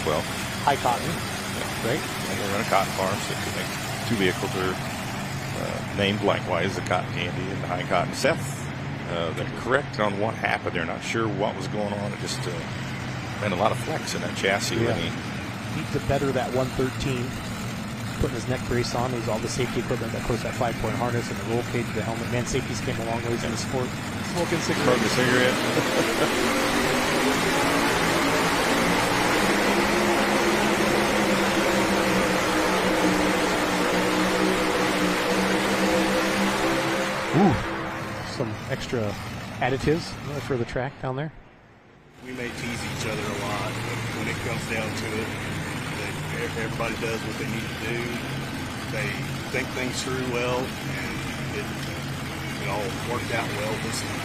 well. High cotton, right? And they run a cotton farm, so they make 2 vehicles that are named likewise, the Cotton Candy and the High Cotton. Seth, they're correct on what happened. They're not sure what was going on. It just been a lot of flex in that chassis. Yeah. When Need to better that 113. Putting his neck brace on, with all the safety equipment, of course, that 5-point harness and the roll cage, the helmet. Man, safeties came a long ways in the sport. Smoking cigarettes. Smoking a cigarette. Ooh, some extra additives for the track down there. We may tease each other a lot, but when it comes down to it, everybody does what they need to do. They think things through well, and it all worked out well this time.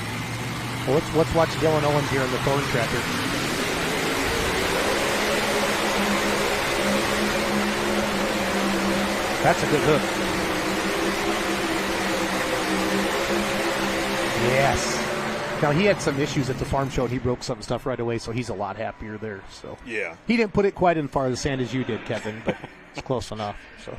Well, let's watch Dylan Owens here in the Thorn tractor. That's a good hook. Yes. Now, he had some issues at the farm show, and he broke some stuff right away, so he's a lot happier there. So yeah. He didn't put it quite in far the sand as you did, Kevin, but it's close enough. So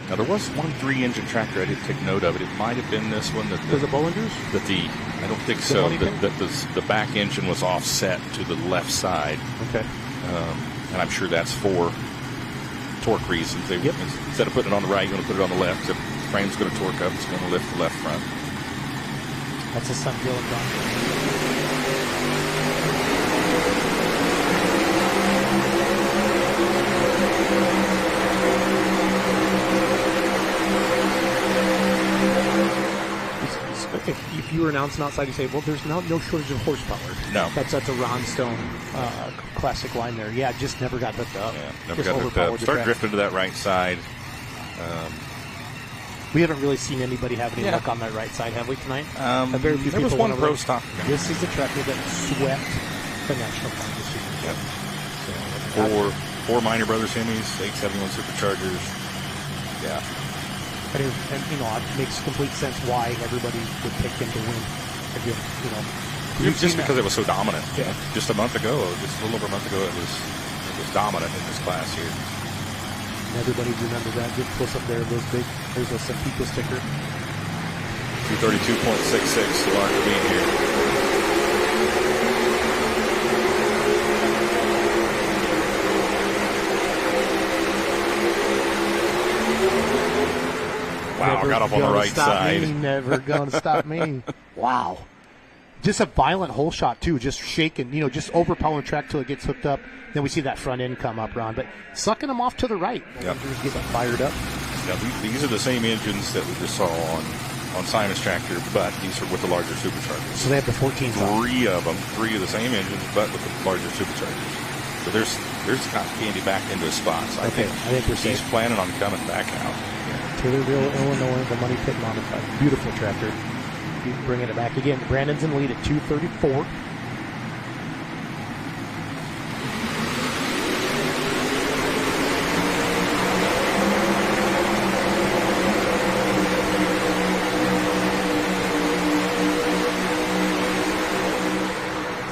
Now, there was one 3-engine tractor I didn't take note of it. It might have been this one. Was it Bollinger's? I don't think so. The back engine was offset to the left side. Okay. And I'm sure that's for torque reasons. Instead of putting it on the right, you're going to put it on the left. The frame's going to torque up. It's going to lift the left front. That's his son, Dylan John. If you were announcing outside, you say, well, there's no shortage of horsepower. No. That's a Ron Stone classic line there. Yeah, just never got hooked up. Yeah, never got hooked up. Start drifting to that right side. We haven't really seen anybody have any luck on that right side, have we, tonight? Very few there was people one pro stock. This is the tractor that swept the national time this year. Yep. Four Minor Brothers Hemis, 871 superchargers. Yeah. And it makes complete sense why everybody would pick him to win. Just because it was so dominant. Yeah. Just a month ago, just a little over a month ago, it was dominant in this class here. And everybody remember that. Get close up there, those big. There's a Sampico sticker. 232.66, larger being here. Wow, I got up on the right side. Never going to stop me. Wow. Just a violent hole shot, too. Just shaking, just overpowering track till it gets hooked up. Then we see that front end come up, Ron. But sucking them off to the right. Yep. Get fired up. Yeah, these are the same engines that we just saw on Simon's tractor, but these are with the larger superchargers. So they have the 14s on. Three of the same engines, but with the larger superchargers. So there's Cotton Candy back into his spots. I think we're safe. He's planning on coming back out. Taylorville, Illinois, the money pit modified. Beautiful tractor. Bringing it back again. Brandon's in lead at 234.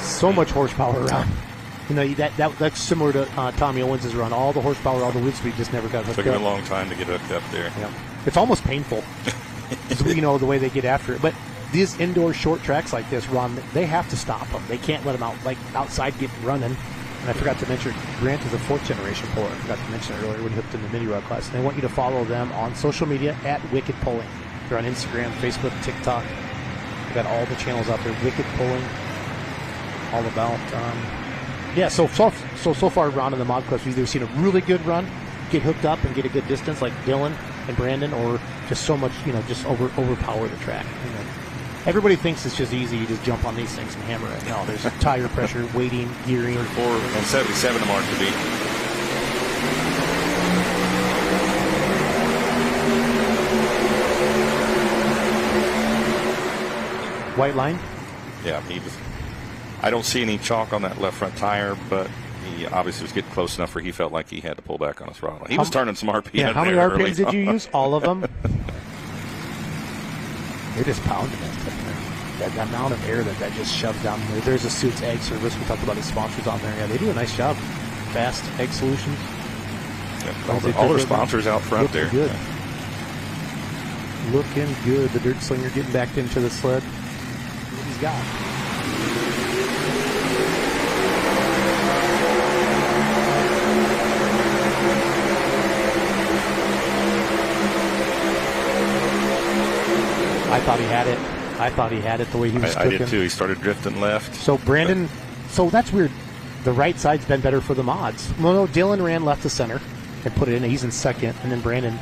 So much horsepower around. That's similar to Tommy Owens' run. All the horsepower, all the wheel speed just never got hooked up. Took him a long time to get hooked up there. Yeah. It's almost painful, the way they get after it. But these indoor short tracks like this, Ron, they have to stop them. They can't let them outside get running. And I forgot to mention, Grant is a 4th-generation puller. I forgot to mention it earlier when he hooked in the mini rod class. And they want you to follow them on social media at Wicked Pulling. They're on Instagram, Facebook, TikTok. They got all the channels out there. Wicked Pulling. All about, so far, Ron in the mod class, we've either seen a really good run, get hooked up and get a good distance like Dylan and Brandon, or just so much, just overpower the track. Everybody thinks it's just easy. You just jump on these things and hammer it. No, there's tire pressure, weighting, gearing. 4:77 the mark to beat. White line? Yeah, I don't see any chalk on that left front tire, but he obviously was getting close enough where he felt like he had to pull back on his throttle. He was turning some RPM. Yeah, how many RPMs did you use? All of them? They're just pounding it. That amount of air that just shoves down there. There's a Suits Ag Service. We talked about his sponsors on there. Yeah, they do a nice job. Fast Egg Solutions. Yeah, all their sponsors out front Looking there. good. Yeah. Looking good. The Dirt Slinger getting back into the sled. What he's got. I thought he had it. I thought he had it the way he was I cooking. did too. He started drifting left. So Brandon, so that's weird. The right side's been better for the mods. Well, no, Dylan ran left to center and put it in. He's in second, and then Brandon.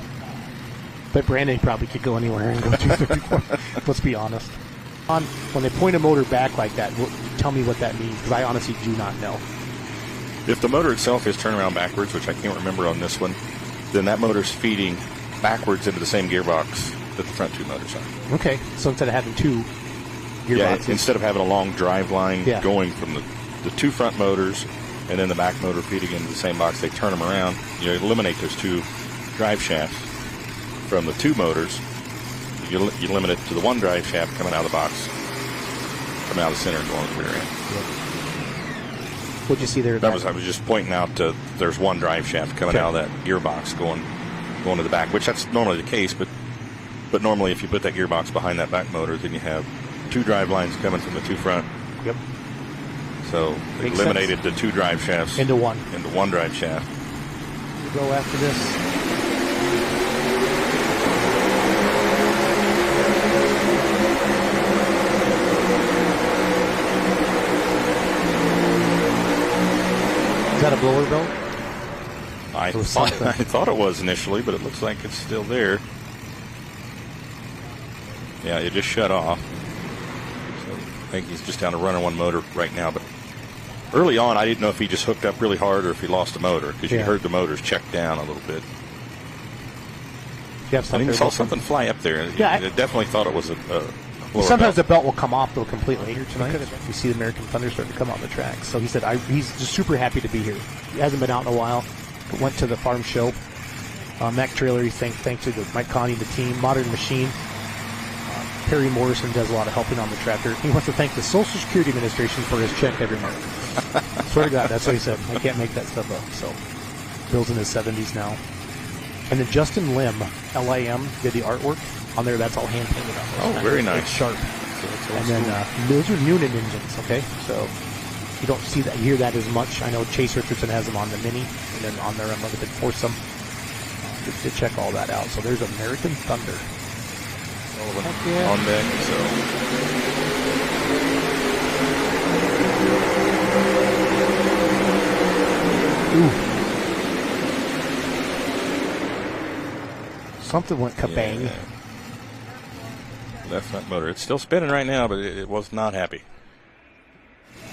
But Brandon probably could go anywhere and go 254. Let's be honest. When they point a motor back like that, tell me what that means, because I honestly do not know. If the motor itself is turned around backwards, which I can't remember on this one, then that motor's feeding backwards into the same gearbox that the front two motors are. Okay, so instead of having two gearboxes. Yeah, instead of having a long drive line Yeah. going from the two front motors and then the back motor feeding into the same box, they turn them around. You eliminate those two drive shafts from the two motors. You limit it to the one drive shaft coming out of the box, coming out of the center and going to the rear end. What'd you see there? I was just pointing out there's one drive shaft coming out of that gearbox going to the back, which that's normally the case, but normally if you put that gearbox behind that back motor, then you have two drive lines coming from the two front. Yep. So they Makes eliminated sense. the two drive shafts Into one drive shaft. We go after this. Is that a blower belt? I Or something. thought it was initially, but it looks like it's still there. Yeah, it just shut off. So I think he's just down to running one motor right now. But early on, I didn't know if he just hooked up really hard or if he lost a motor, because you heard the motors check down a little bit. You have I something. saw something fly up there. Yeah, I definitely thought it was a blower sometimes belt. the belt will come off though completely here tonight. You see the American Thunder starting to come out on the track. So he said he's just super happy to be here. He hasn't been out in a while. But went to the farm show. MAC Trailer, thanks to Mike Connie and the team. Modern Machine. Perry Morrison does a lot of helping on the tractor. He wants to thank the Social Security Administration for his check every month. Swear to God, that's what he said. I can't make that stuff up. So Bill's in his 70s now. And then Justin Lim, Lim, did the artwork on there. That's all hand painted on there. Very nice. It's sharp. And then those are Noonan engines, okay? So you don't see that, hear that as much. I know Chase Richardson has them on the Mini and then on their Unlimited Foursome. Just to check all that out. So there's American Thunder. On deck, so something went kabang. yeah. Left front motor. It's still spinning right now, but it was not happy.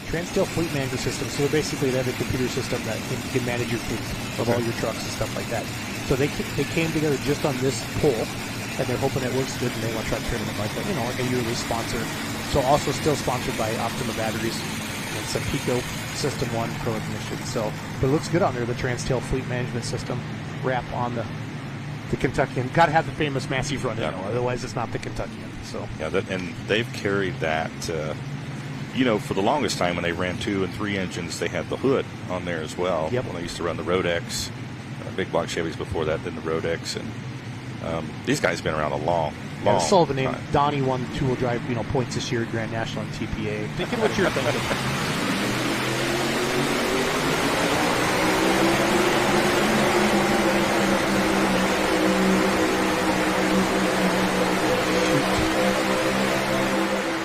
Transtale Fleet Manager System. So basically they have a computer system that can manage your fleet of all your trucks and stuff like that. So they came together just on this poll, and they're hoping it works good, and they want to try to turn it like like a yearly sponsor. So also still sponsored by Optima Batteries and some Pico System 1 Pro Ignition. So but it looks good on there. The Transtale Fleet Management System wrap on the Kentuckian. Got to have the famous Massey front end, otherwise it's not the Kentuckian. So yeah, and they've carried that. For the longest time when they ran 2 and 3 engines, they had the hood on there as well. Yep. When they used to run the Rodex, big block Chevys before that, then the Rodex, and these guys have been around a long Sullivan time. named Donnie won 2-wheel drive points this year at Grand National and TPA. Thinking what you're thinking.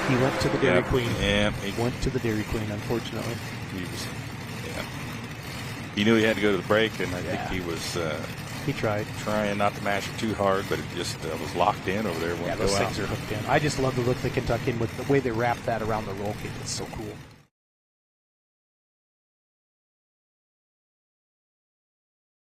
He went to the Dairy Queen. Yeah, He went to the Dairy Queen, unfortunately. He knew he had to go to the break, and I think he was He tried. trying not to mash it too hard, but it just was locked in over there. Yeah, those things are hooked in. I just love the look of the Kentuckian with the way they wrap that around the roll cage. It's so cool.